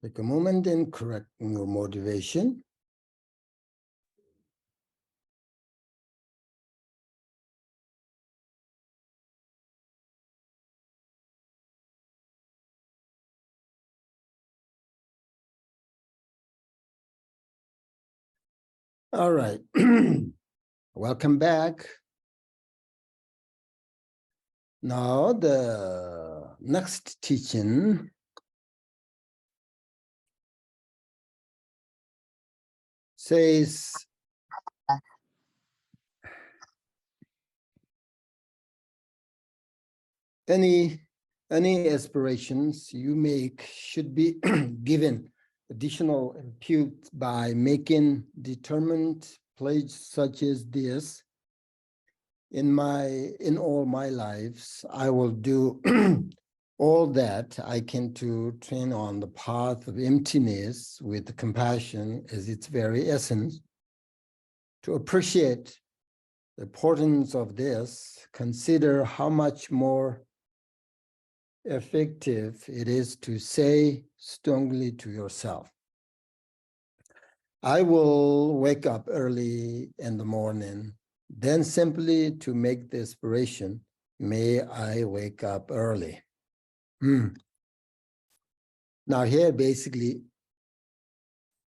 Take a moment and correct your motivation. All right. Welcome back. Now the next teaching says any aspirations you make should be given additional impute by making determined pledge such as this. In all my lives, I will do all that I can to train on the path of emptiness with compassion as its very essence. To appreciate the importance of this, consider how much more effective it is to say strongly to yourself, I will wake up early in the morning, then simply to make the aspiration, may I wake up early. Now here basically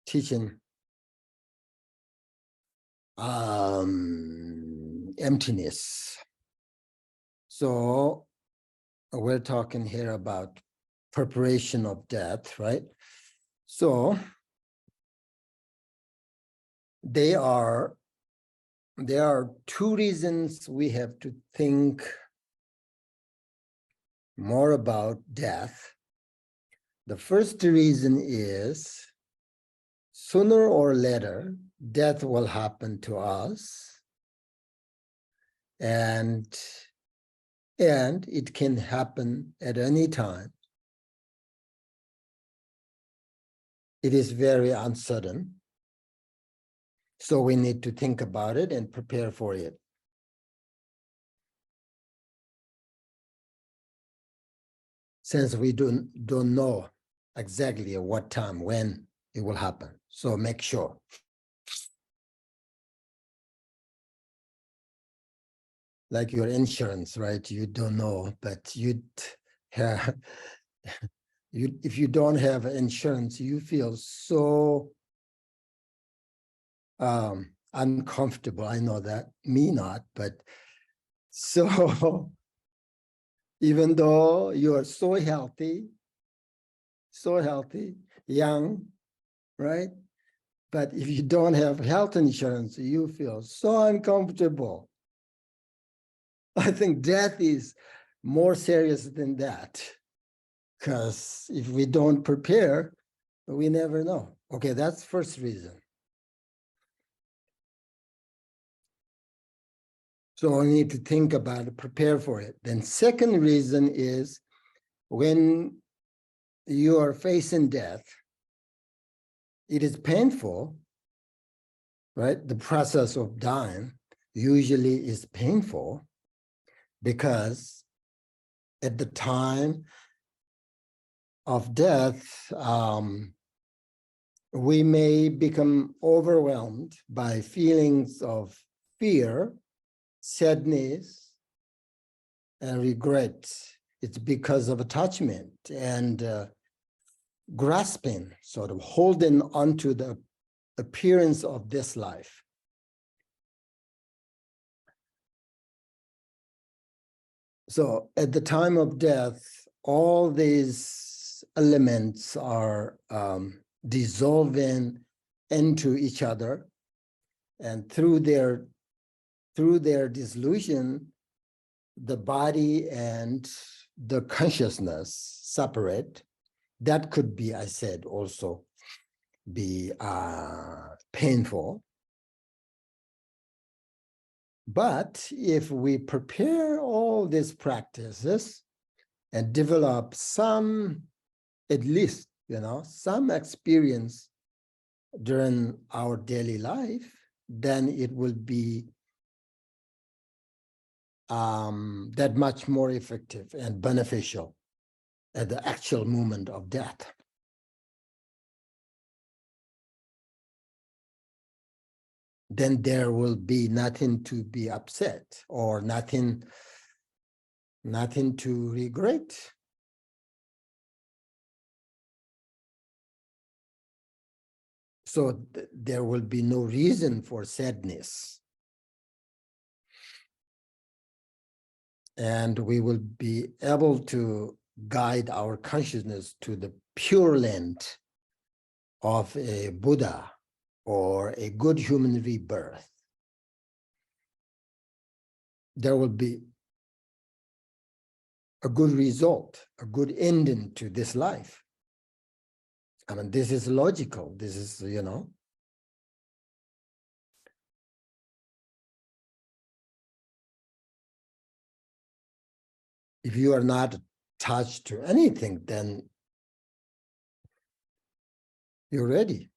teaching emptiness. So we're talking here about preparation of death, right? So there are two reasons we have to think more about death. The first reason is sooner or later, death will happen to us, and it can happen at any time. It is very uncertain. So we need to think about it and prepare for it. Since we don't know exactly at what time, when it will happen. So make sure. Like your insurance, right? You don't know, but if you don't have insurance, you feel so uncomfortable. I know that, me not, but so even though you are so healthy, young, right? But if you don't have health insurance, you feel so uncomfortable. I think death is more serious than that, because if we don't prepare, we never know. Okay, that's first reason. So we need to think about it, prepare for it. Then second reason is when you are facing death, it is painful, right? The process of dying usually is painful because at the time of death, we may become overwhelmed by feelings of fear, sadness, and regret. It's because of attachment and grasping, sort of holding onto the appearance of this life. So at the time of death, all these elements are dissolving into each other, and through their dissolution, the body and the consciousness separate. That could be, I said, also be painful. But if we prepare all these practices and develop some, at least, some experience during our daily life, then it will be that much more effective and beneficial at the actual moment of death. then there will be nothing to be upset or nothing to regret. So there will be no reason for sadness. And we will be able to guide our consciousness to the pure land of a Buddha or a good human rebirth. There will be a good result, a good ending to this life. I mean, this is logical. This is, if you are not attached to anything, then you're ready.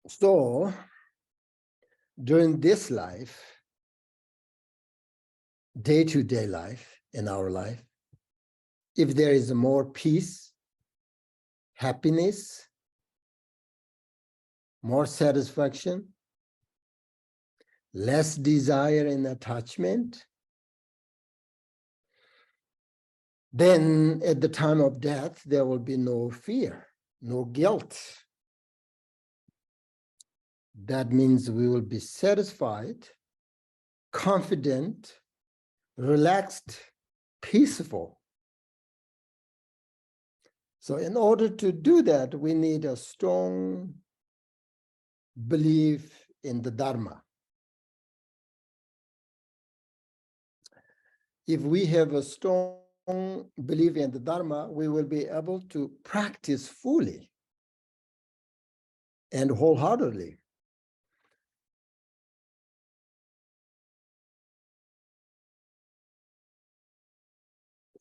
So during this life, day-to-day life, in our life, if there is more peace, happiness, more satisfaction, less desire and attachment, then at the time of death, there will be no fear, no guilt. That means we will be satisfied, confident, relaxed, peaceful. So in order to do that, we need a strong belief in the Dharma. If we have a strong belief in the Dharma, we will be able to practice fully and wholeheartedly.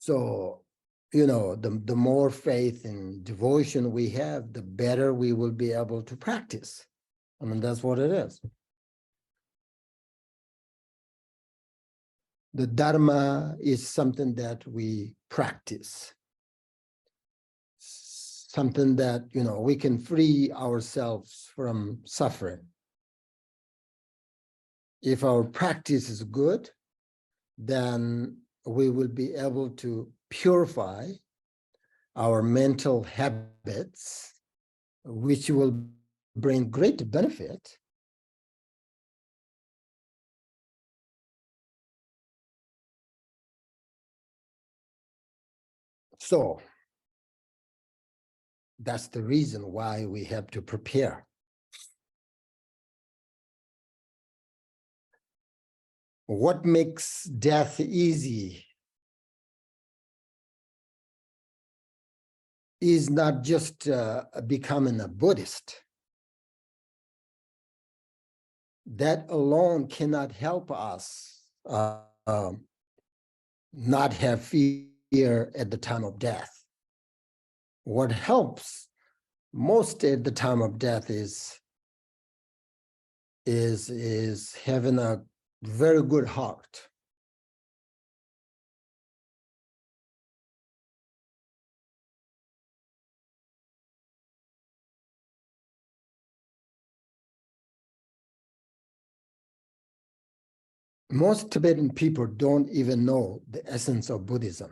So, the more faith and devotion we have, the better we will be able to practice. I mean, that's what it is. The Dharma is something that we practice, something that, we can free ourselves from suffering. If our practice is good, then we will be able to purify our mental habits, which will bring great benefit. So that's the reason why we have to prepare. What makes death easy is not just becoming a Buddhist. That alone cannot help us not have fear at the time of death. What helps most at the time of death is having a very good heart. Most Tibetan people don't even know the essence of Buddhism,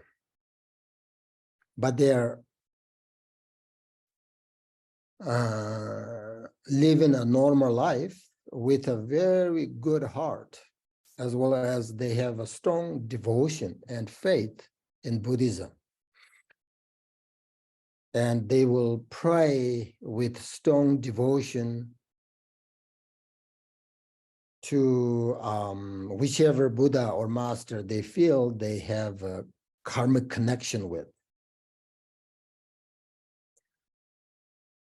but they're living a normal life with a very good heart, as well as they have a strong devotion and faith in Buddhism. And they will pray with strong devotion to whichever Buddha or master they feel they have a karmic connection with.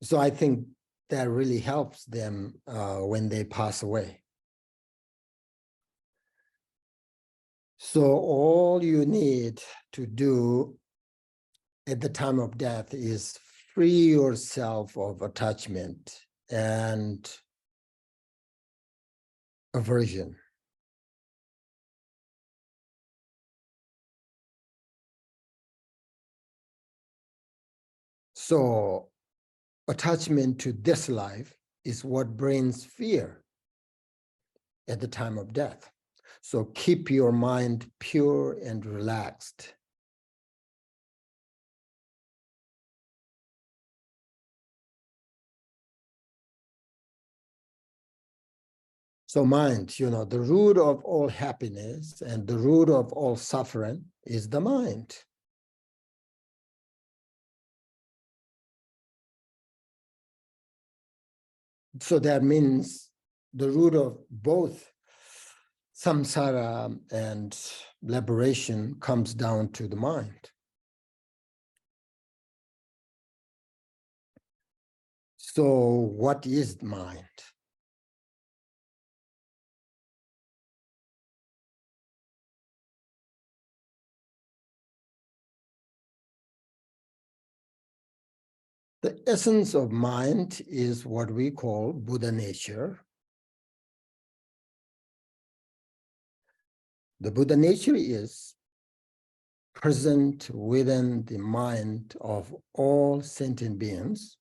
So I think that really helps them when they pass away. So all you need to do at the time of death is free yourself of attachment and aversion. So attachment to this life is what brings fear at the time of death. So keep your mind pure and relaxed. So mind, the root of all happiness and the root of all suffering is the mind. So that means the root of both samsara and liberation comes down to the mind. So what is mind? The essence of mind is what we call Buddha nature. The Buddha nature is present within the mind of all sentient beings.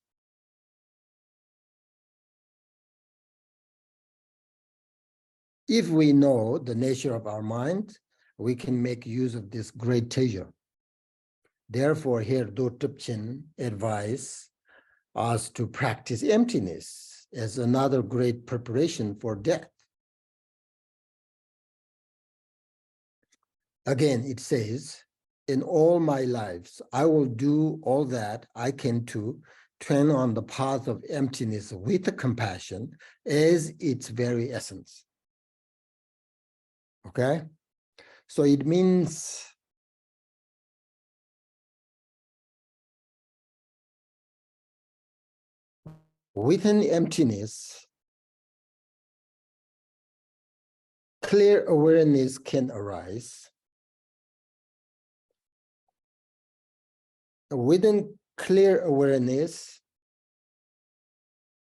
If we know the nature of our mind, we can make use of this great teacher. Therefore, here Do Tripchen advises us to practice emptiness as another great preparation for death. Again, it says, in all my lives, I will do all that I can to turn on the path of emptiness with compassion as its very essence. Okay? So it means within emptiness, clear awareness can arise. Within clear awareness,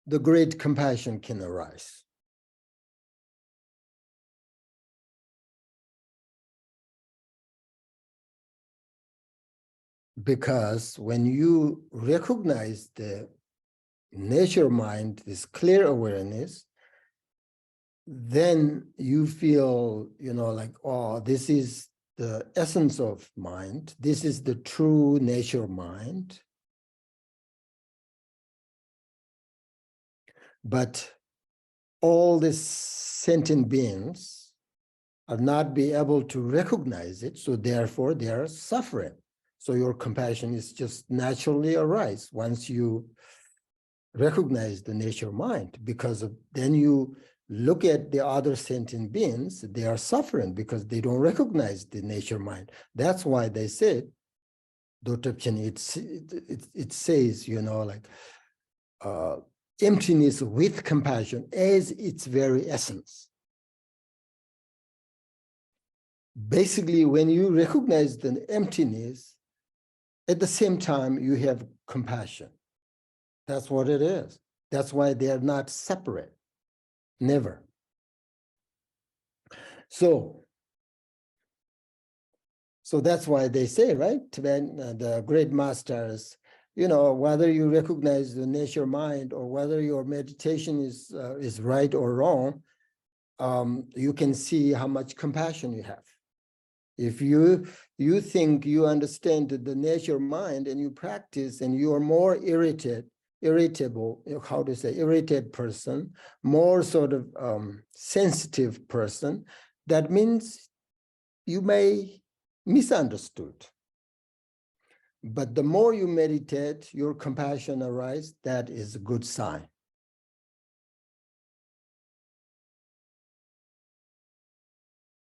the great compassion can arise. Because when you recognize the nature mind, this clear awareness, then you feel, like, oh, this is the essence of mind. This is the true nature mind. But all these sentient beings are not be able to recognize it, so therefore they are suffering. So your compassion is just naturally arise once you recognize the nature mind, because then you look at the other sentient beings, they are suffering because they don't recognize the nature mind. That's why they said, Dotapchen, it says, like emptiness with compassion as its very essence. Basically, when you recognize the emptiness, at the same time, you have compassion. That's what it is. That's why they are not separate. Never. So that's why they say, right, when the great masters, whether you recognize the nature mind or whether your meditation is right or wrong, you can see how much compassion you have. If you think you understand the nature mind and you practice and you are more irritable, how to say, irritated person, more sort of sensitive person, that means you may misunderstood. But the more you meditate, your compassion arises, that is a good sign.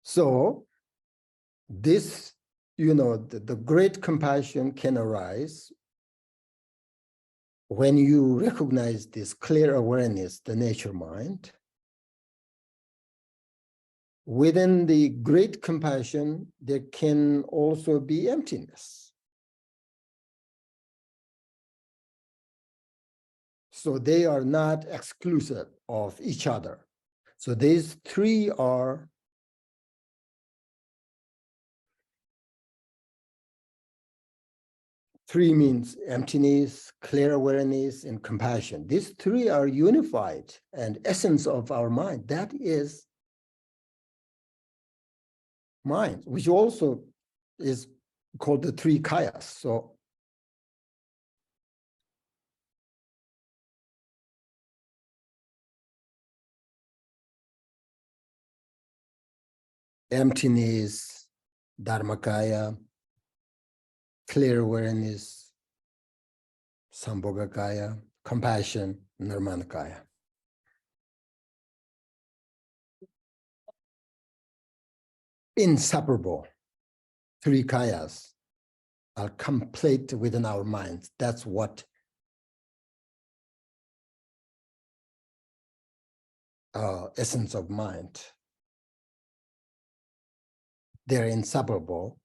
So this, the great compassion can arise when you recognize this clear awareness, the nature mind. Within the great compassion, there can also be emptiness. So they are not exclusive of each other. So these three are Three means emptiness, clear awareness, and compassion. These three are unified and essence of our mind. That is mind, which also is called the three kayas. So emptiness, dharmakaya, clear awareness, sambhogakaya, compassion, nirmanakaya. Inseparable. Three kayas are complete within our minds. That's what essence of mind. They're inseparable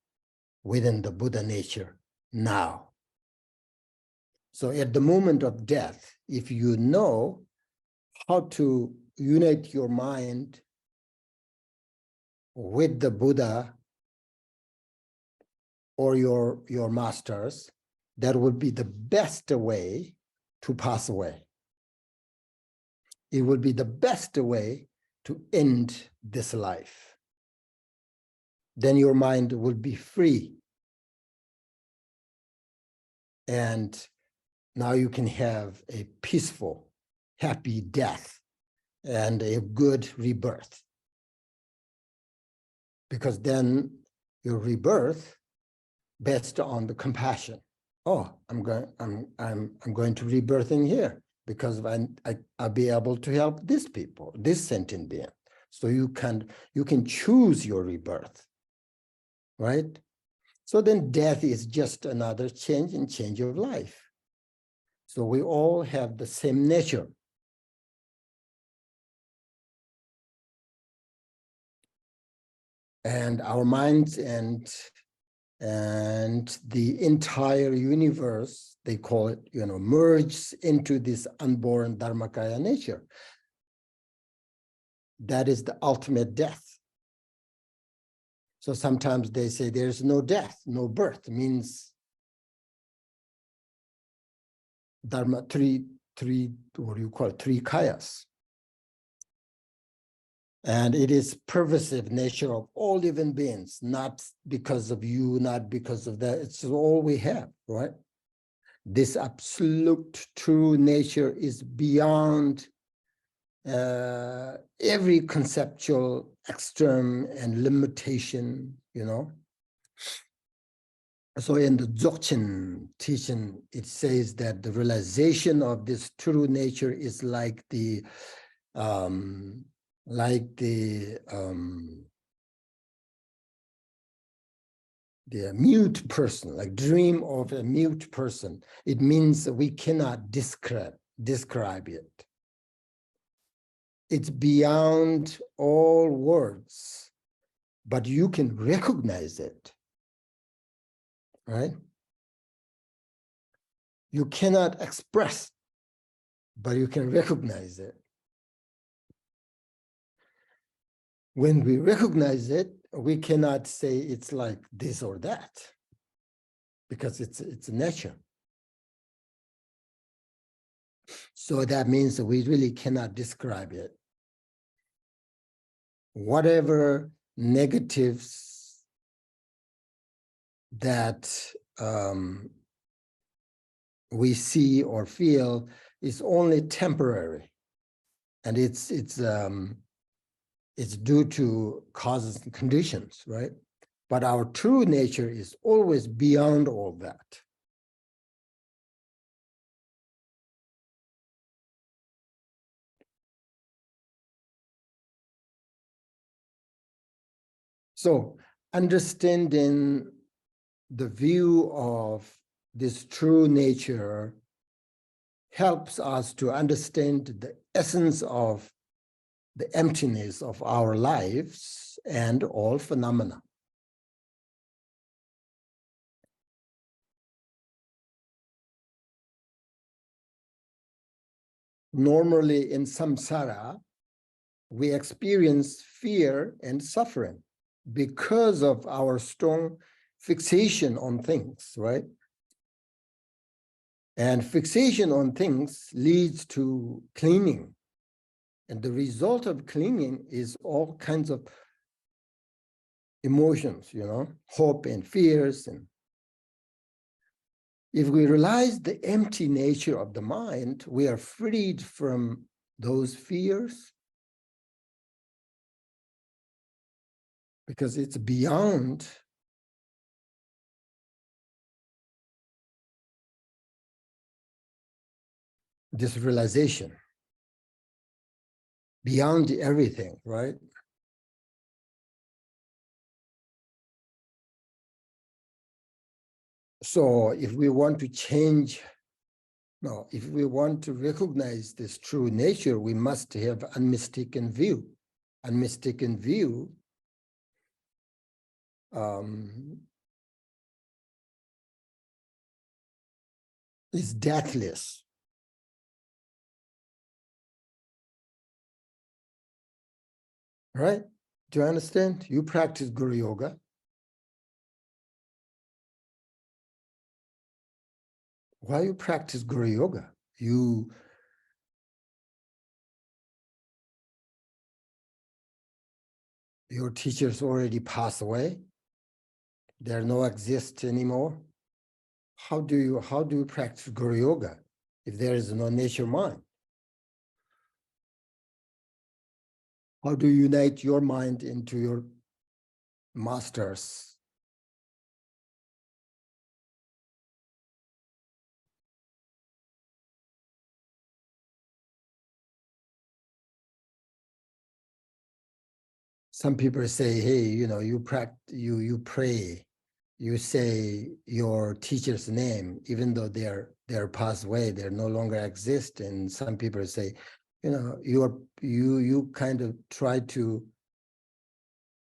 within the Buddha nature now. So at the moment of death, if you know how to unite your mind with the Buddha or your masters, that would be the best way to pass away. It would be the best way to end this life. Then your mind will be free. And now you can have a peaceful, happy death and a good rebirth. Because then your rebirth based on the compassion. Oh, I'm going to rebirth in here because I'll be able to help these people, this sentient being. So you can choose your rebirth, right? So then death is just another change of life. So we all have the same nature. And our minds and the entire universe, they call it, merges into this unborn Dharmakaya nature. That is the ultimate death. So sometimes they say there's no death, no birth. It means Dharma, three, what do you call it? Three kayas. And it is pervasive nature of all living beings, not because of you, not because of that. It's all we have, right? This absolute true nature is beyond every conceptual extreme and limitation, So in the Dzogchen teaching, it says that the realization of this true nature is like the mute person, like dream of a mute person. It means we cannot describe it. It's beyond all words, but you can recognize it, right? You cannot express, but you can recognize it. When we recognize it, we cannot say it's like this or that, because it's nature. So that means that we really cannot describe it. Whatever negatives that we see or feel is only temporary, and it's due to causes and conditions, right? But our true nature is always beyond all that. So understanding the view of this true nature helps us to understand the essence of the emptiness of our lives and all phenomena. Normally in samsara, we experience fear and suffering because of our strong fixation on things, right? And fixation on things leads to clinging. And the result of clinging is all kinds of emotions, hope and fears. And if we realize the empty nature of the mind, we are freed from those fears because it's beyond this realization, beyond everything, right? So if we want to change, no, if we want to recognize this true nature, we must have unmistaken view. Unmistaken view is deathless. Right? Do you understand? You practice Guru Yoga. Why you practice Guru Yoga? Your teachers already passed away. They no exist anymore. How do you practice Guru Yoga if there is no nature mind? How do you unite your mind into your masters? Some people say, hey, you pray, you say your teacher's name, even though they're passed away, they no longer exist. And some people say, you kind of try to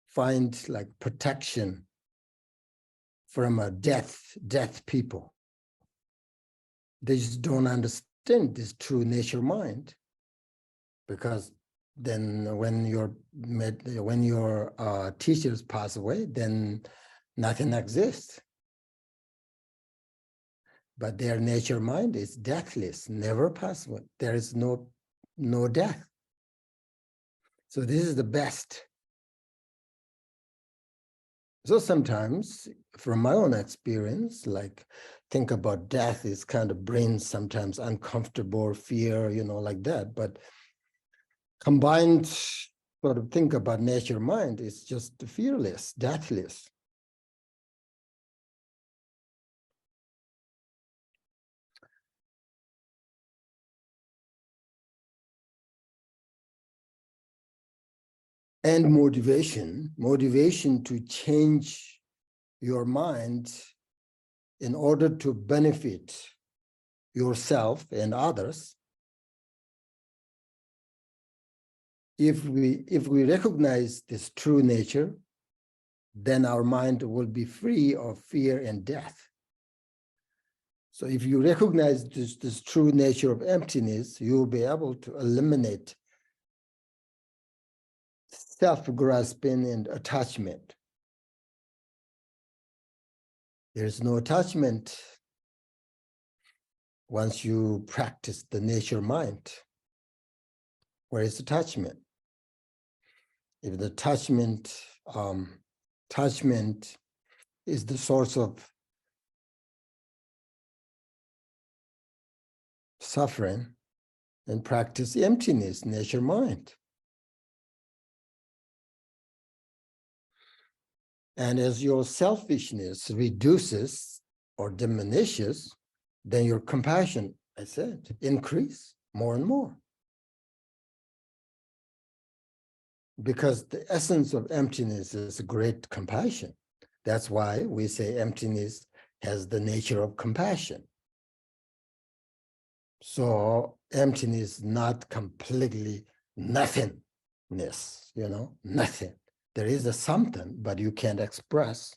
find like protection from a death people. They just don't understand this true nature mind, because then when your teachers pass away, then nothing exists. But their nature mind is deathless, never pass away. There is no death. So this is the best. So sometimes, from my own experience, like think about death is kind of brings sometimes uncomfortable fear, like that. But combined sort of think about nature mind is just fearless, deathless. And motivation to change your mind in order to benefit yourself and others. If we recognize this true nature, then our mind will be free of fear and death. So if you recognize this true nature of emptiness, you will be able to eliminate self-grasping and attachment. There's no attachment once you practice the nature mind. Where is attachment? If the attachment is the source of suffering, then practice emptiness, nature mind. And as your selfishness reduces or diminishes, then your compassion, I said, increase more and more. Because the essence of emptiness is great compassion. That's why we say emptiness has the nature of compassion. So emptiness, not completely nothingness, nothing. There is a something, but you can't express.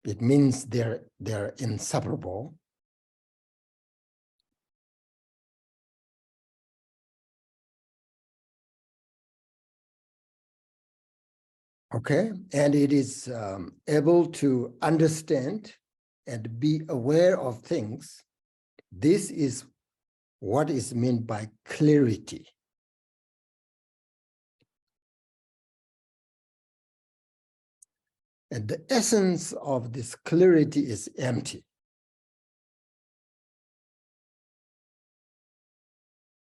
It means they're inseparable. Okay, and it is able to understand and be aware of things, this is what is meant by clarity. And the essence of this clarity is empty.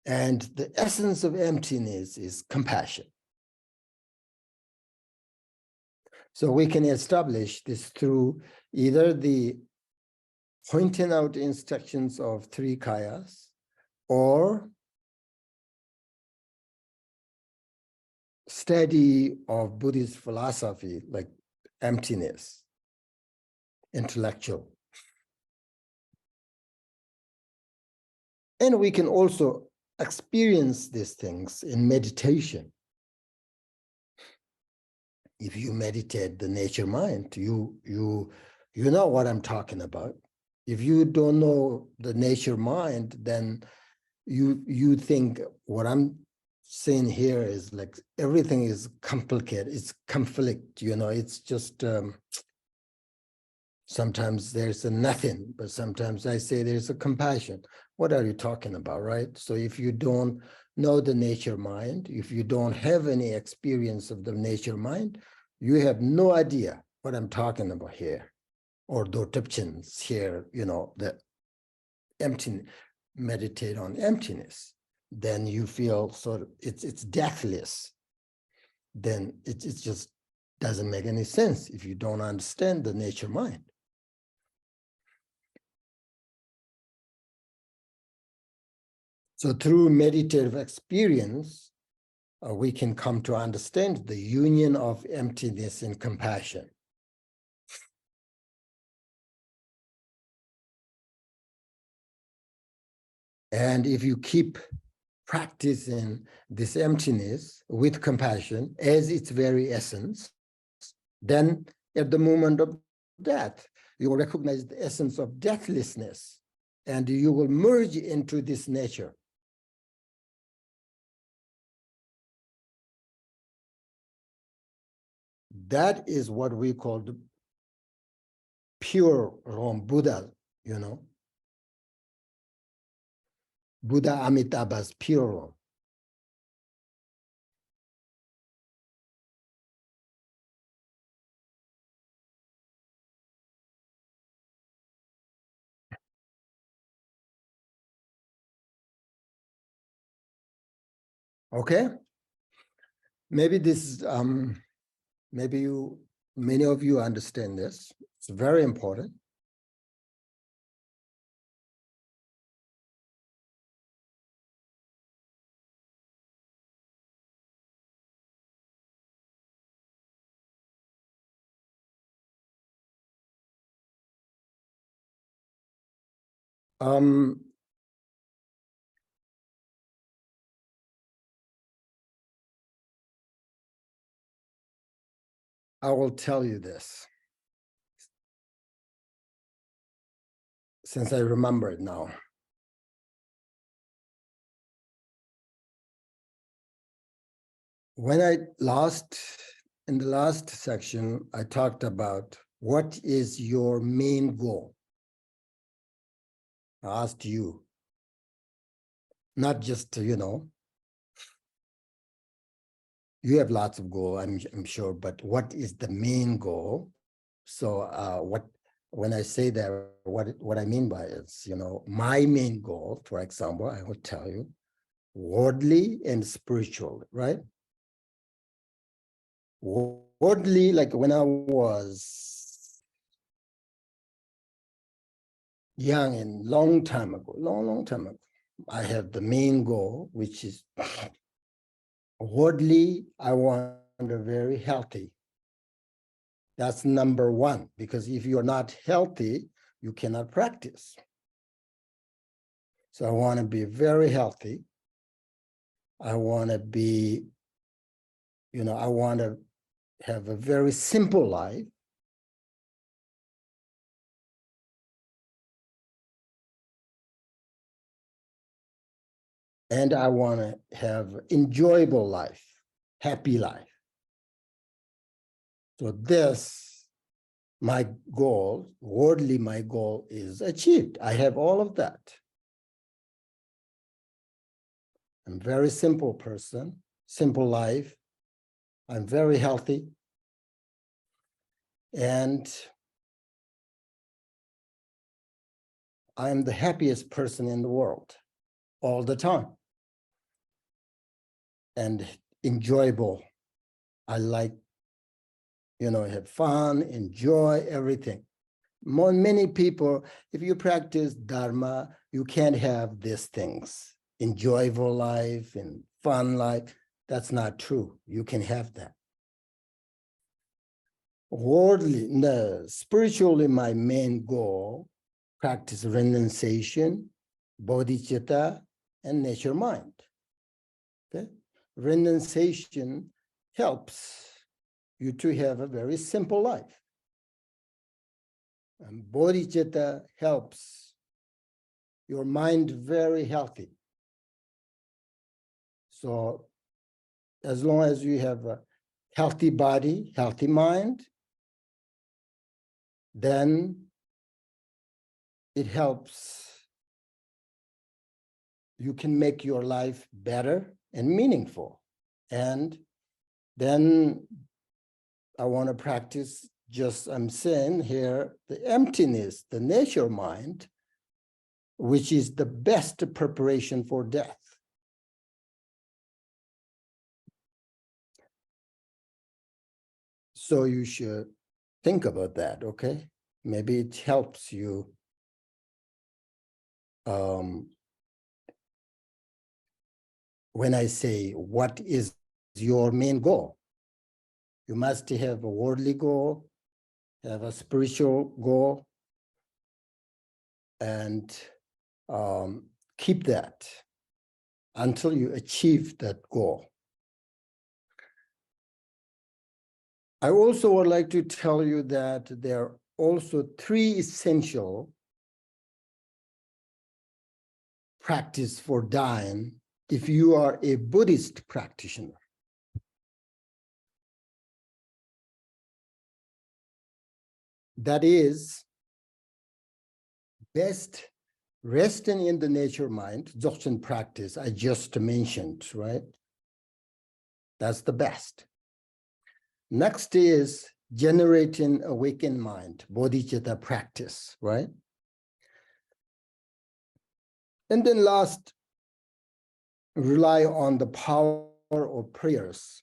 And the essence of emptiness is compassion. So we can establish this through either the pointing out instructions of three kayas or study of Buddhist philosophy like emptiness, intellectual. And we can also experience these things in meditation. If you meditate the nature mind, you know what I'm talking about. If you don't know the nature mind, then you think what I'm saying here is like everything is complicated, it's conflict, it's just sometimes there's a nothing, but sometimes I say there's a compassion. What are you talking about, right? So if you don't know the nature mind, if you don't have any experience of the nature mind, you have no idea what I'm talking about here, or Dotepchins here, the emptiness, meditate on emptiness, then you feel sort of it's deathless. Then it just doesn't make any sense if you don't understand the nature mind. So through meditative experience, we can come to understand the union of emptiness and compassion. And if you keep practicing this emptiness with compassion as its very essence, then at the moment of death, you will recognize the essence of deathlessness, and you will merge into this nature. That is what we call the pure Buddha, Buddha Amitabha's pure Ram. Okay, maybe this many of you understand this. It's very important. I will tell you this, since I remember it now. When in the last section, I talked about what is your main goal. I asked you, not just, you have lots of goals, I'm sure, but what is the main goal? So when I say that, what I mean by it is, my main goal, for example, I will tell you, worldly and spiritual, right? Worldly, like when I was young and long time ago, I have the main goal, which is worldly, I want a very healthy. That's number one, because if you're not healthy, you cannot practice. So I want to be very healthy. I want to be, I want to have a very simple life. And I want to have enjoyable life, happy life. So this my goal, worldly my goal is achieved. I have all of that. I'm a very simple person, simple life. I'm very healthy. And I'm the happiest person in the world all the time. And enjoyable. I like, have fun, enjoy everything. Many people, if you practice Dharma, you can't have these things. Enjoyable life and fun life. That's not true. You can have that. Worldly, no, spiritually, my main goal, practice renunciation, bodhicitta, and nature mind. Okay? Renunciation helps you to have a very simple life. And bodhicitta helps your mind very healthy. So as long as you have a healthy body, healthy mind, then it helps. You can make your life better and meaningful. And then I want to practice, just I'm saying here, the emptiness, the nature mind, which is the best preparation for death. So you should think about that, okay? Maybe it helps you when I say, what is your main goal? You must have a worldly goal, have a spiritual goal, and keep that until you achieve that goal. I also would like to tell you that there are also 3 essential practice for dying if you are a Buddhist practitioner. That is, best resting in the nature mind, Dzogchen practice I just mentioned, right? That's the best. Next is generating awakened mind, bodhicitta practice, right? And then last, rely on the power of prayers,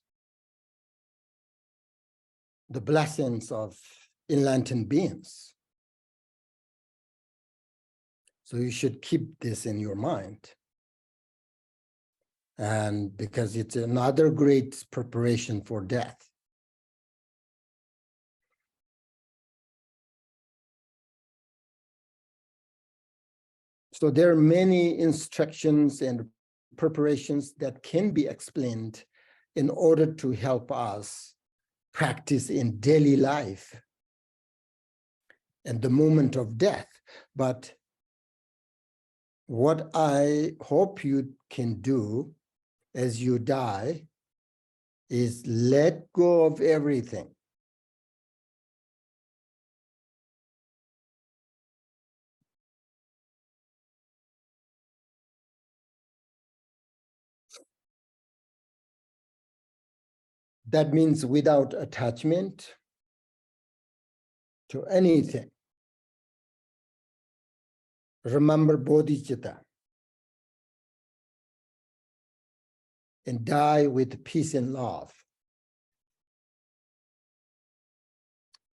the blessings of enlightened beings. So you should keep this in your mind. And because it's another great preparation for death. So there are many instructions and preparations that can be explained in order to help us practice in daily life and the moment of death. But what I hope you can do as you die is let go of everything. That means without attachment to anything. Remember bodhicitta and die with peace and love.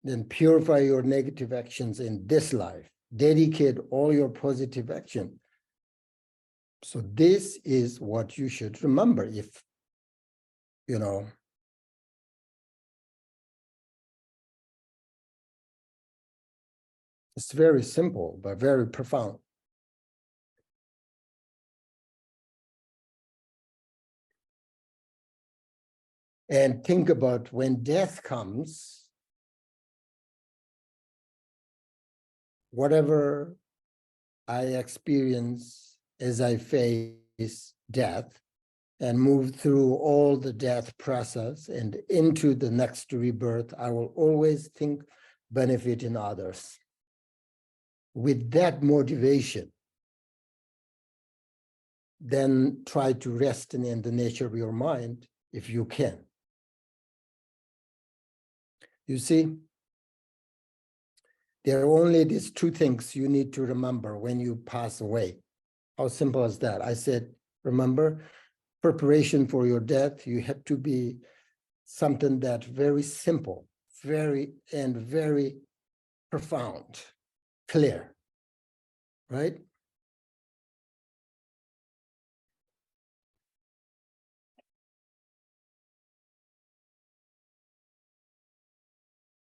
Then purify your negative actions in this life. Dedicate all your positive action. So this is what you should remember if, it's very simple, but very profound. And think about when death comes, whatever I experience as I face death and move through all the death process and into the next rebirth, I will always think benefiting others. With that motivation, then try to rest in the nature of your mind if you can. You see, there are only these two things you need to remember when you pass away. How simple is that? I said, remember, preparation for your death, you have to be something that very simple, very profound, clear, right?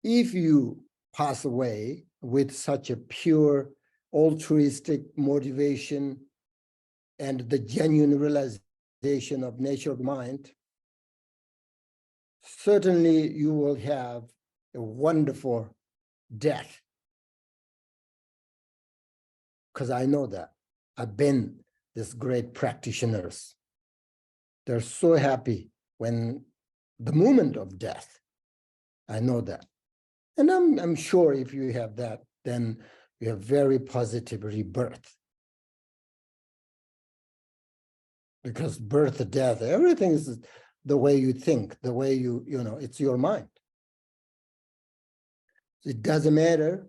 If you pass away with such a pure altruistic motivation and the genuine realization of nature of mind, certainly you will have a wonderful death. Because I know that. I've been these great practitioners. They're so happy when the moment of death. I know that. And I'm sure if you have that, then you have very positive rebirth. Because birth, death, everything is the way you think, the way you know, it's your mind. It doesn't matter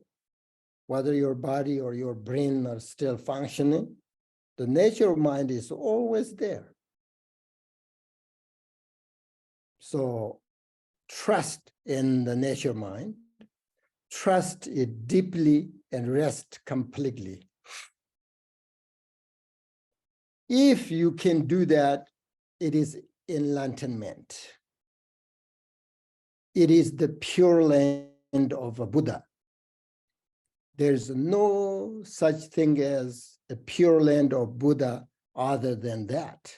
whether your body or your brain are still functioning. The nature of mind is always there. So trust in the nature of mind, trust it deeply and rest completely. If you can do that, it is enlightenment. It is the pure land of a Buddha. There's no such thing as a pure land of Buddha other than that.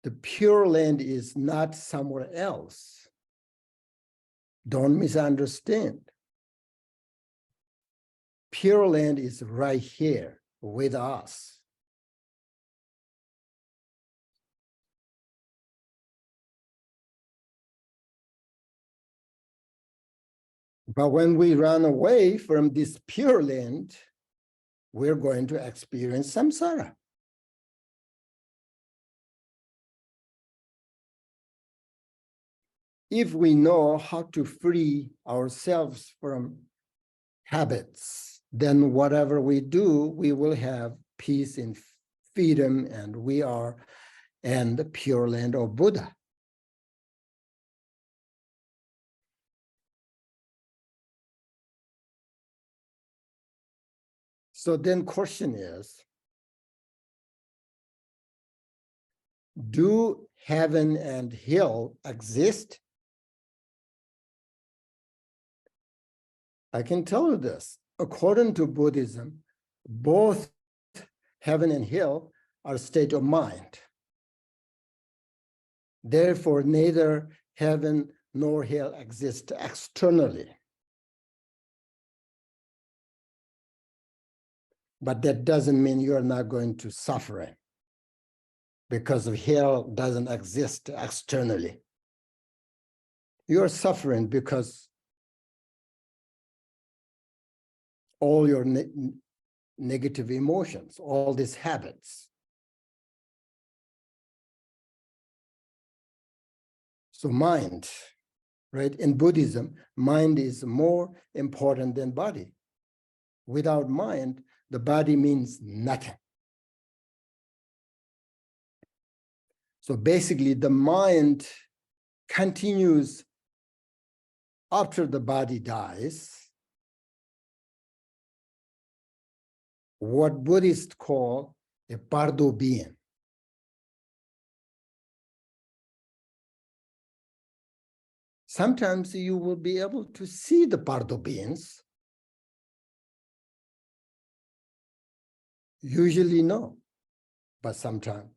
The pure land is not somewhere else. Don't misunderstand. Pure land is right here with us. But when we run away from this pure land, we're going to experience samsara. If we know how to free ourselves from habits, then whatever we do, we will have peace and freedom, and we are in the pure land of Buddha. So then question is, do heaven and hell exist? I can tell you this. According to Buddhism, both heaven and hell are a state of mind. Therefore, neither heaven nor hell exist externally. But that doesn't mean you're not going to suffer, because hell doesn't exist externally. You're suffering because all your negative emotions, all these habits. So mind, right? In Buddhism, mind is more important than body. Without mind, the body means nothing. So basically, the mind continues after the body dies, what Buddhists call a Bardo being. Sometimes you will be able to see the Bardo beings. Usually no, but sometimes.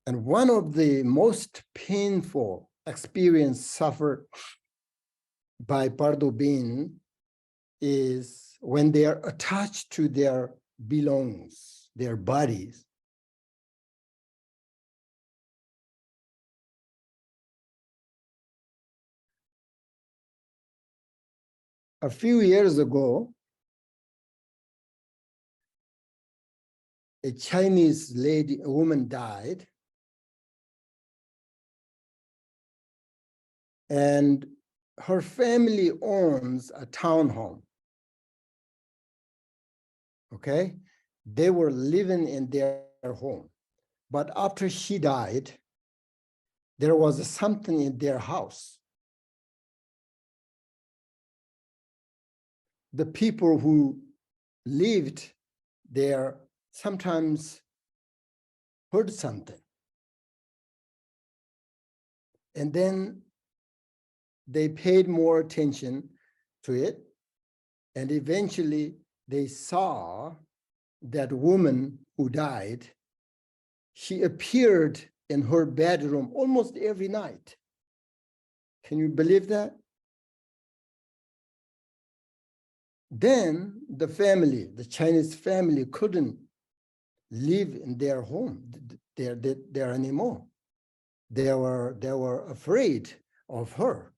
And one of the most painful experience suffered by Bardo being is when they are attached to their belongings, their bodies. a few years ago, a Chinese lady, a woman died, and her family owns a townhome. Okay, they were living in their home, but after she died, there was something in their house. The people who lived there sometimes heard something, and then they paid more attention to it, and eventually they saw that woman who died. She appeared in her bedroom almost every night. Can you believe that? Then the family, the Chinese family, couldn't live in their home there anymore. They were afraid of her,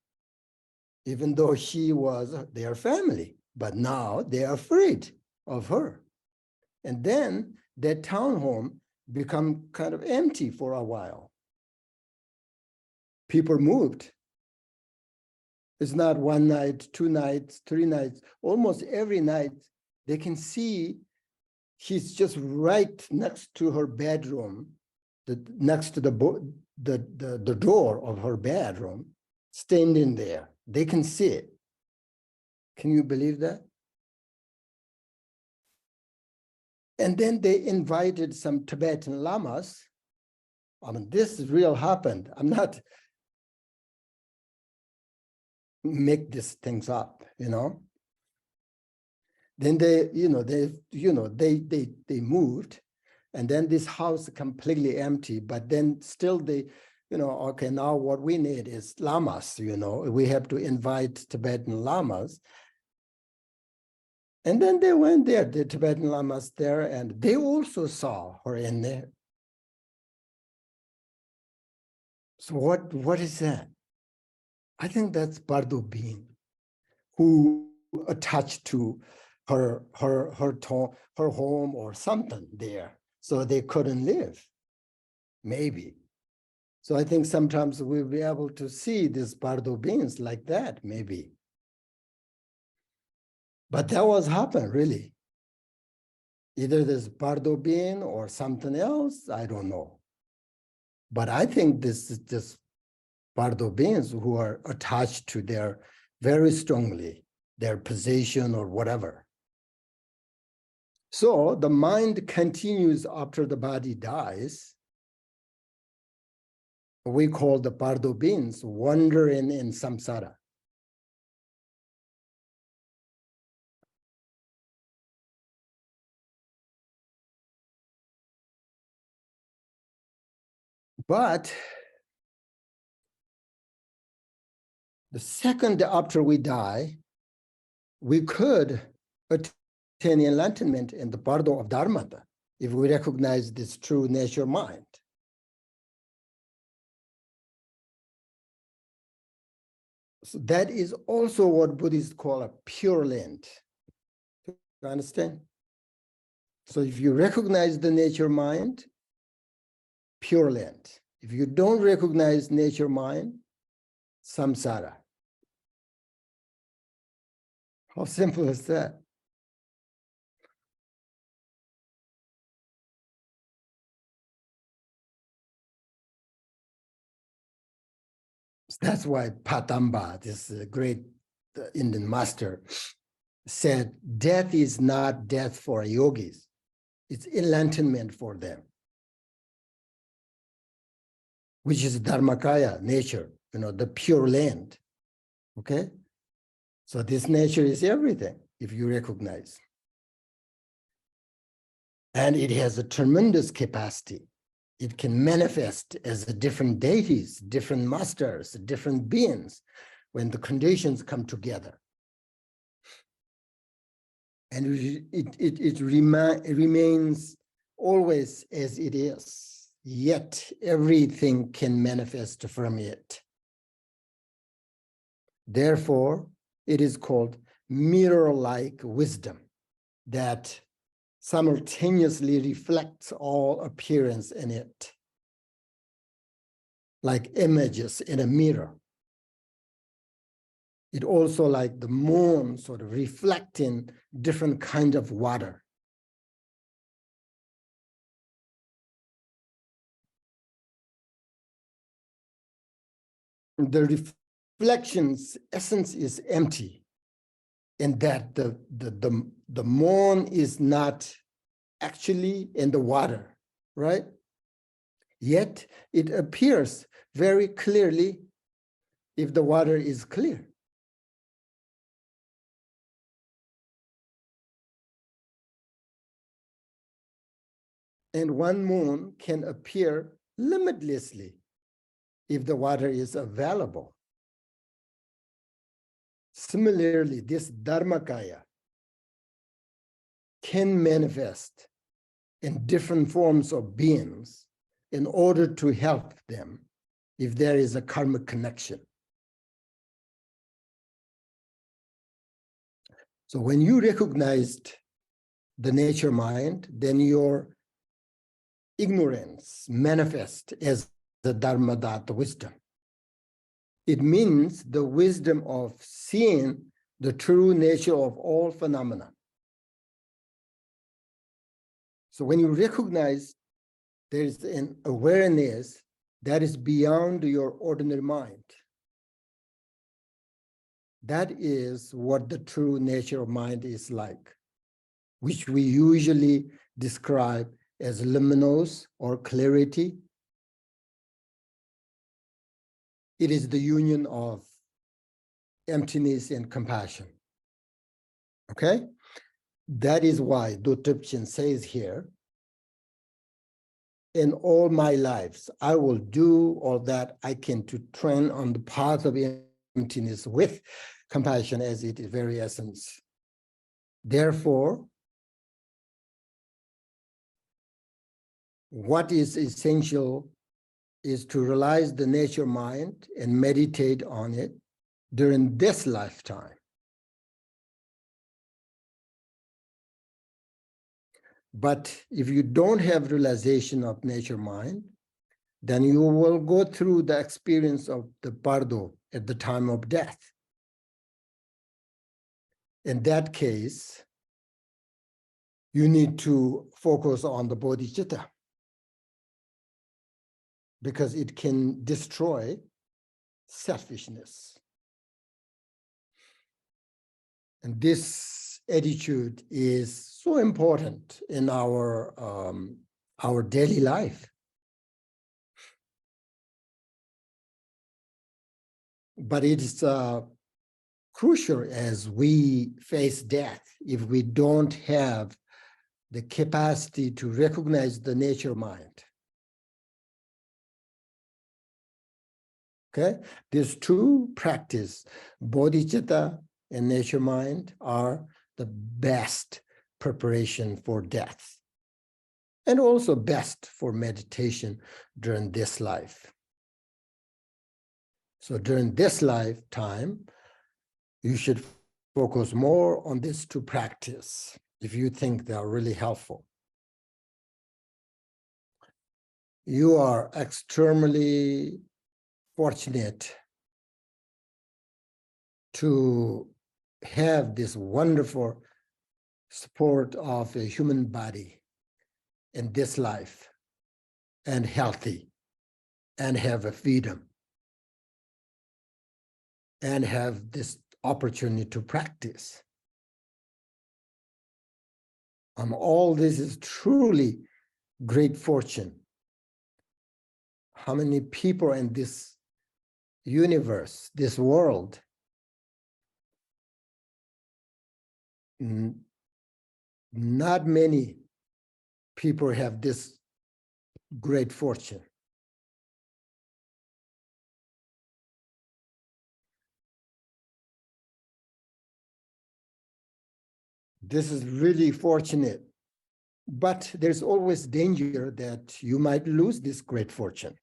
even though she was their family. But now they're afraid of her. And then that townhome become kind of empty for a while. People moved. It's not one night, 2 nights, 3 nights. Almost every night, they can see she's just right next to her bedroom, next to the door of her bedroom, standing there. They can see it. Can you believe that? And then they invited some Tibetan lamas. I mean, this real happened. I'm not make these things up, you know. Then they moved, and then this house completely empty. But then still they, okay, now what we need is lamas. We have to invite Tibetan lamas. And then they went there, the Tibetan lamas there, and they also saw her in there. So what is that? I think that's Bardo being who attached to her home or something there, so they couldn't live, maybe. So I think sometimes we'll be able to see these Bardo beings like that, maybe. But that was happened, really. Either this Bardo being or something else, I don't know. But I think this is just Bardo beings who are attached to their very strongly, their position or whatever. So the mind continues after the body dies. We call the Bardo beings wandering in samsara. But the second after we die, we could attain enlightenment in the Bardo of Dharmata if we recognize this true nature mind. So that is also what Buddhists call a pure land. You understand? So if you recognize the nature mind, pure land. If you don't recognize nature mind, samsara. How simple is that? That's why Patamba, this great Indian master, said, death is not death for yogis. It's enlightenment for them, which is Dharmakaya, nature, the pure land. Okay? So this nature is everything, if you recognize. And it has a tremendous capacity. It can manifest as different deities, different masters, different beings when the conditions come together. And it remains always as it is, yet everything can manifest from it. Therefore, it is called mirror-like wisdom that simultaneously reflects all appearance in it, like images in a mirror. It also like the moon sort of reflecting different kind of water. The reflection's essence is empty, in that the moon is not actually in the water, right? Yet it appears very clearly if the water is clear. And one moon can appear limitlessly if the water is available. Similarly, this Dharmakaya can manifest in different forms of beings in order to help them if there is a karmic connection. So when you recognized the nature mind, then your ignorance manifests as the Dharmadhata wisdom. It means the wisdom of seeing the true nature of all phenomena. So when you recognize there's an awareness that is beyond your ordinary mind, that is what the true nature of mind is like, which we usually describe as luminous or clarity. It is the union of emptiness and compassion. Okay? That is why Dutepchen says here, in all my lives, I will do all that I can to train on the path of emptiness with compassion as its very essence. Therefore, what is essential is to realize the nature mind and meditate on it during this lifetime. But if you don't have realization of nature mind, then you will go through the experience of the Bardo at the time of death. In that case, you need to focus on the bodhicitta because it can destroy selfishness. And this attitude is so important in our daily life. But it is crucial as we face death if we don't have the capacity to recognize the nature mind. Okay, these two practices, bodhicitta and nature mind, are the best preparation for death and also best for meditation during this life. So during this lifetime, you should focus more on these two practices if you think they are really helpful. You are extremely fortunate to have this wonderful support of a human body in this life and healthy and have a freedom and have this opportunity to practice. All this is truly great fortune. How many people in this universe, this world, not many people have this great fortune. This is really fortunate, but there's always danger that you might lose this great fortune.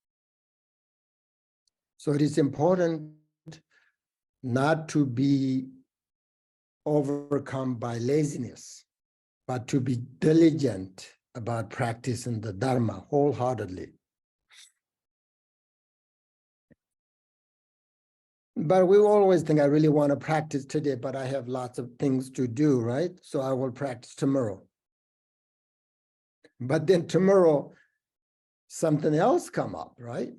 So it is important not to be overcome by laziness, but to be diligent about practicing the Dharma wholeheartedly. But we always think, I really want to practice today, but I have lots of things to do, right? So I will practice tomorrow. But then tomorrow, something else come up, right?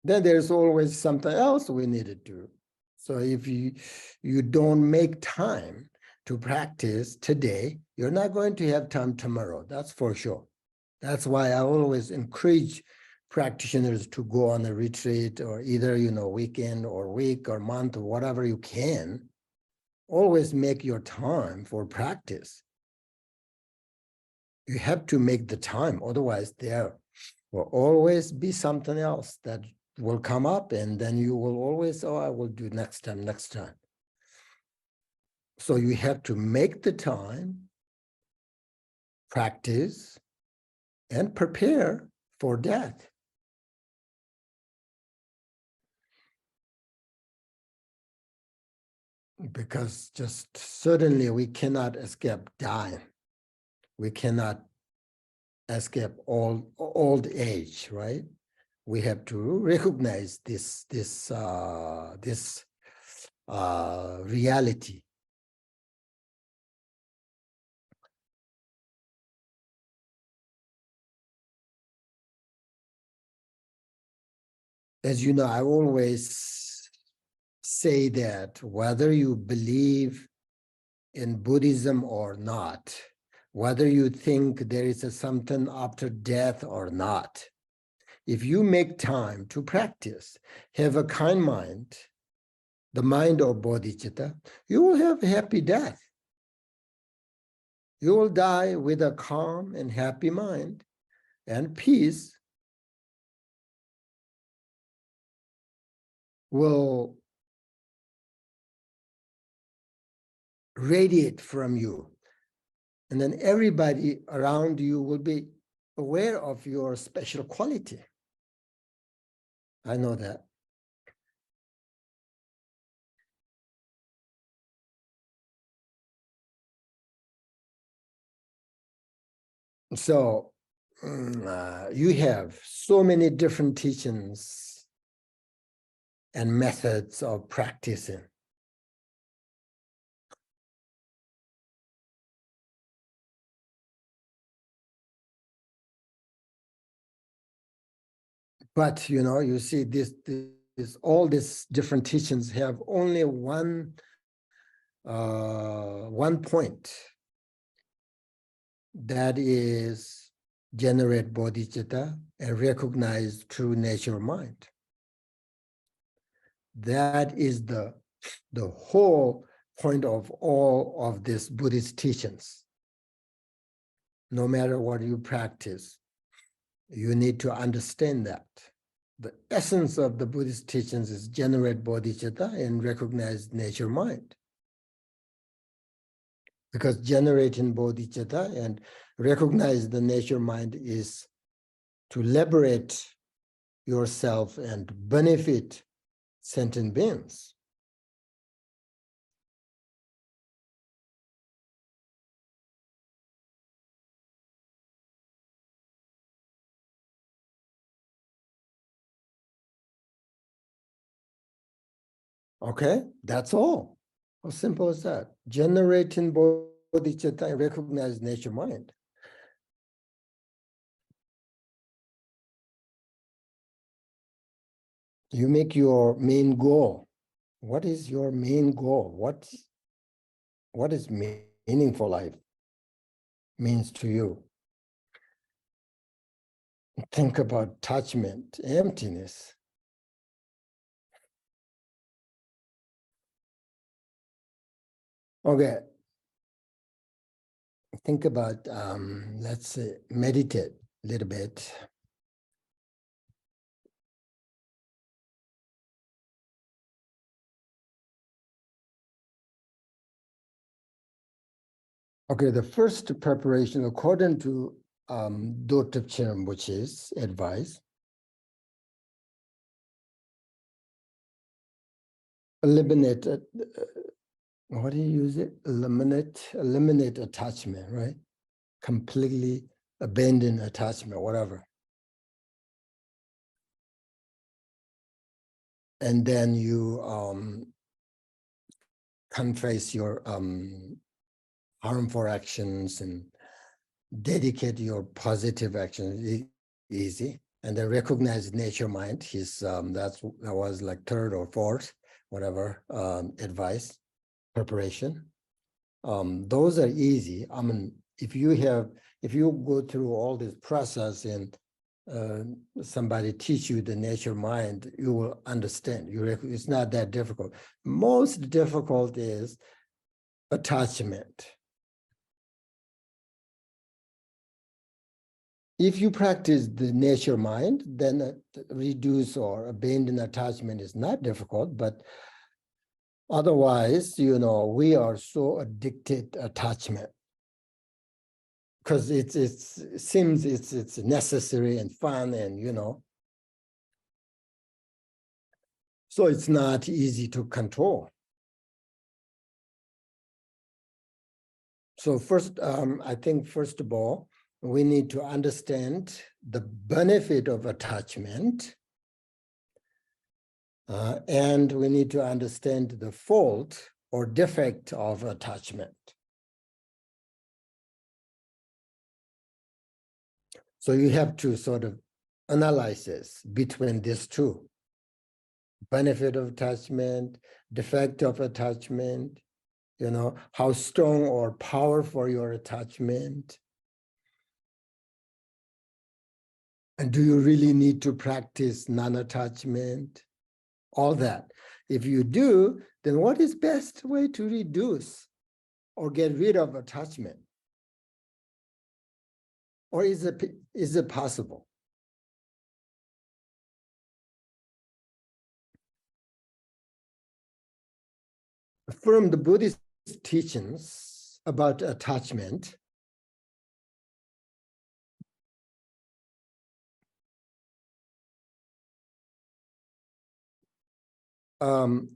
Then there's always something else we need to do. So if you don't make time to practice today, you're not going to have time tomorrow. That's for sure. That's why I always encourage practitioners to go on a retreat or either, weekend or week or month or whatever you can. Always make your time for practice. You have to make the time, otherwise there will always be something else that will come up, and then you will always, I will do next time. So you have to make the time, practice, and prepare for death. Because just certainly we cannot escape dying. We cannot escape old age, right? We have to recognize this reality. As you know, I always say that whether you believe in Buddhism or not, whether you think there is something after death or not, if you make time to practice, have a kind mind, the mind of bodhicitta, you will have a happy death. You will die with a calm and happy mind, and peace will radiate from you. And then everybody around you will be aware of your special quality. I know that. So you have so many different teachings and methods of practicing. But you see all these different teachings have only one point, that is generate bodhicitta and recognize true nature of mind. That is the whole point of all of these Buddhist teachings. No matter what you practice, you need to understand that. The essence of the Buddhist teachings is generate bodhicitta and recognize nature mind. Because generating bodhicitta and recognize the nature mind is to liberate yourself and benefit sentient beings. Okay, that's all. How simple is that? Generating bodhicitta and recognize nature mind. You make your main goal. What is your main goal? What is meaningful life means to you? Think about attachment, emptiness. Okay. Think about, let's say, meditate a little bit. Okay, the first preparation, according to Dr. Rinpoche's advice, eliminate what do you use it? Eliminate attachment, right? Completely abandon attachment, whatever. And then you confess your harmful actions and dedicate your positive actions. Easy. And then recognize nature mind. That was like third or fourth, whatever advice, preparation. Those are easy. I mean, if you go through all this process and somebody teach you the nature mind, you will understand. It's not that difficult. Most difficult is attachment. If you practice the nature mind, then reduce or abandon attachment is not difficult, but otherwise, we are so addicted to attachment because it seems it's necessary and fun and so it's not easy to control. So first, I think first of all, we need to understand the benefit of attachment, and we need to understand the fault or defect of attachment. So you have to sort of analyze this between these two: benefit of attachment, defect of attachment, how strong or powerful your attachment. And do you really need to practice non-attachment? All that. If you do, then what is best way to reduce or get rid of attachment? Or is it possible? From the Buddhist teachings about attachment,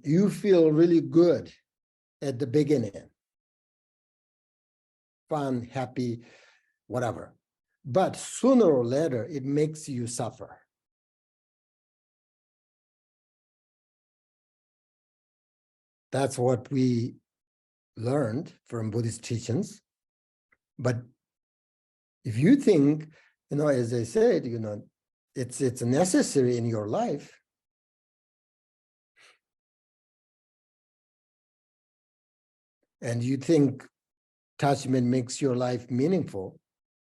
you feel really good at the beginning, fun, happy, whatever. But sooner or later, it makes you suffer. That's what we learned from Buddhist teachings. But if you think, as I said, it's necessary in your life, and you think attachment makes your life meaningful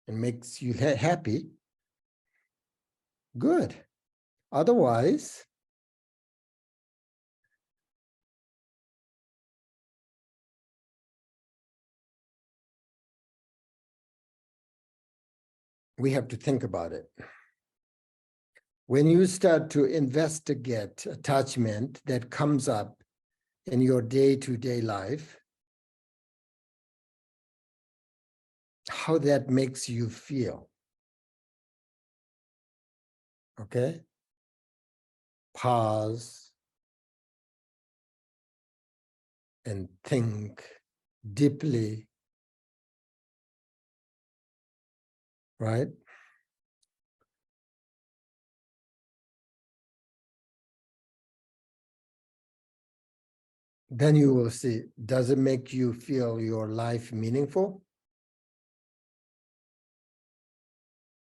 and makes you happy, good. Otherwise, we have to think about it. When you start to investigate attachment that comes up in your day-to-day life, how that makes you feel, okay? Pause and think deeply, right? Then you will see, does it make you feel your life meaningful?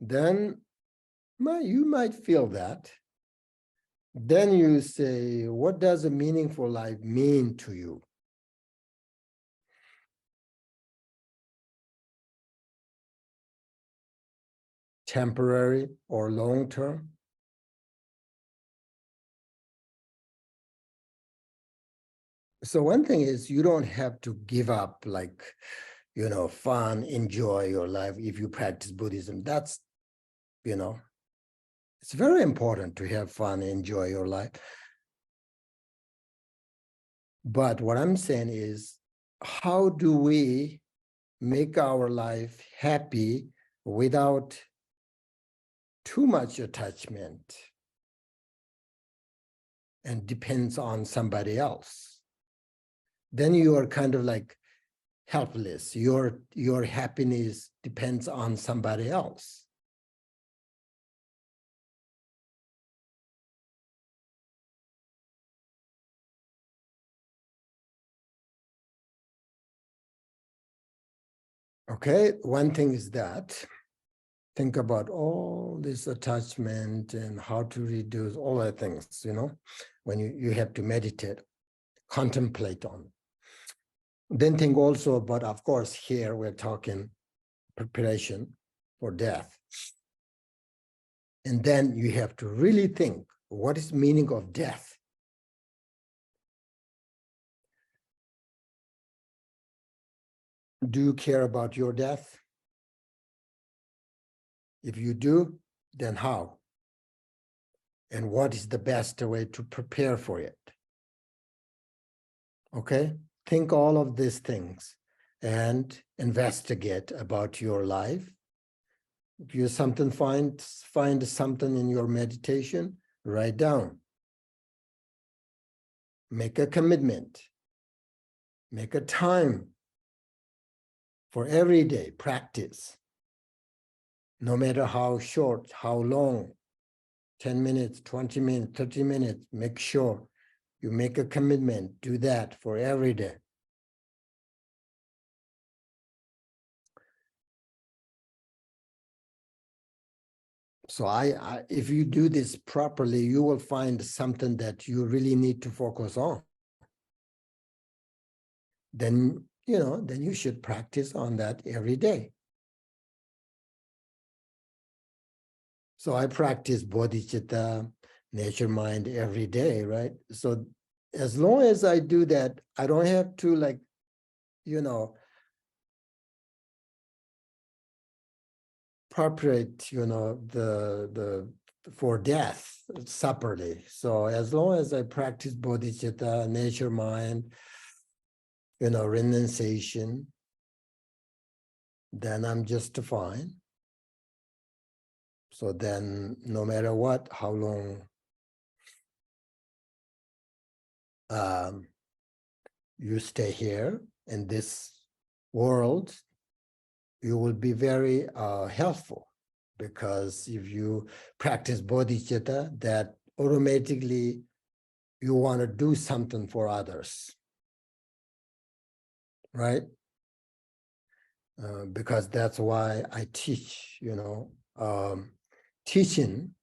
Then you might feel that. Then you say, what does a meaningful life mean to you? Temporary or long term? So one thing is you don't have to give up fun, enjoy your life if you practice Buddhism. That's, it's very important to have fun, enjoy your life. But what I'm saying is, how do we make our life happy without too much attachment and depends on somebody else? then you are kind of like helpless. Your happiness depends on somebody else. Okay, one thing is that think about all this attachment and how to reduce all the things, when you have to meditate, contemplate on. Then think also about, of course, here we're talking preparation for death. And then you have to really think, what is the meaning of death? Do you care about your death? If you do, then how? And what is the best way to prepare for it? Okay, think all of these things and investigate about your life. If you find something in your meditation, write down. Make a commitment. Make a time for everyday practice. No matter how short, how long, 10 minutes, 20 minutes, 30 minutes, make sure you make a commitment, do that for every day. So if you do this properly, you will find something that you really need to focus on. Then, then you should practice on that every day. So I practice bodhicitta, nature mind every day, right? So as long as I do that, I don't have to preparate, the for death separately. So as long as I practice bodhicitta, nature mind, renunciation, then I'm just fine. So then no matter what, how long you stay here in this world, you will be very helpful, because if you practice bodhicitta, that automatically you want to do something for others, right? Because that's why I teach, teaching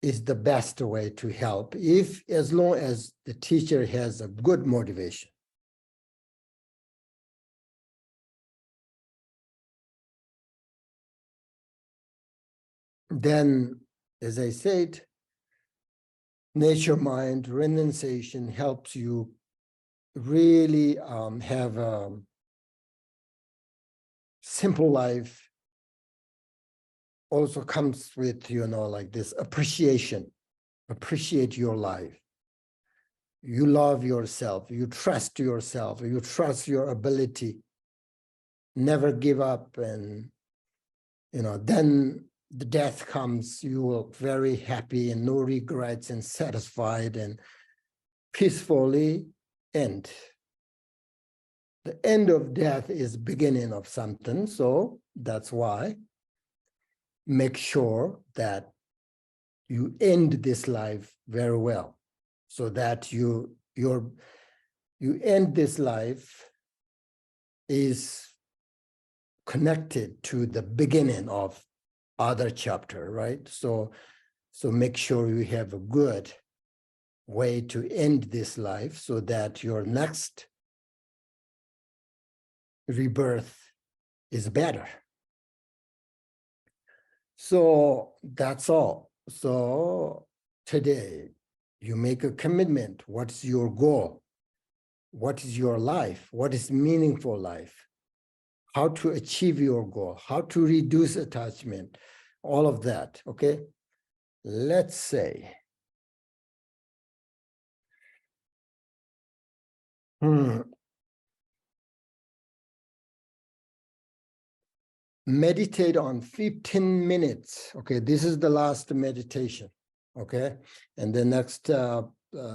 is the best way to help, as long as the teacher has a good motivation. Then, as I said, nature mind renunciation helps you really have a simple life. Also comes with, like this appreciate your life. You love yourself, you trust yourself, you trust your ability, never give up, and then the death comes, you will very happy and no regrets and satisfied and peacefully end. The end of death is beginning of something, so that's why make sure that you end this life very well, so that you end this life is connected to the beginning of other chapter, right? So make sure you have a good way to end this life, so that your next rebirth is better. So that's all. So today you make a commitment. What's your goal? What is your life? What is meaningful life? How to achieve your goal? How to reduce attachment? All of that, okay? Let's say, meditate on 15 minutes. Okay, this is the last meditation. Okay, and the next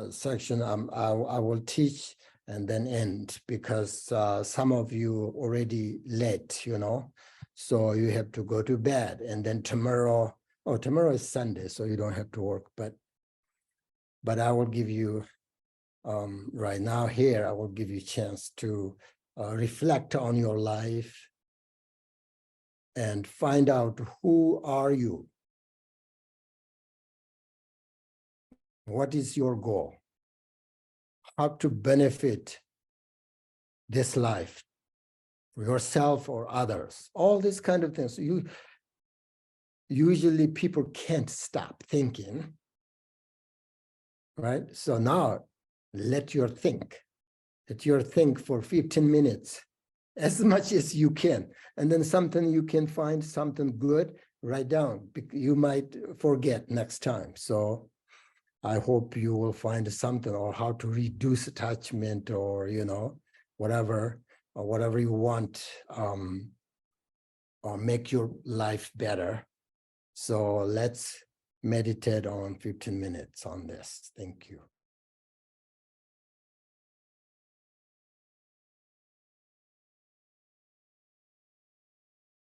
section I will teach and then end, because some of you already late, so you have to go to bed, and then tomorrow is Sunday, so you don't have to work, but I will give you right now here, I will give you a chance to reflect on your life and find out who are you? What is your goal? How to benefit this life, yourself or others, all these kind of things. Usually people can't stop thinking, right? So now let your think for 15 minutes, as much as you can. And then something you can find something good, write down. You might forget next time. So I hope you will find something, or how to reduce attachment, or, whatever you want, or make your life better. So let's meditate on 15 minutes on this. Thank you.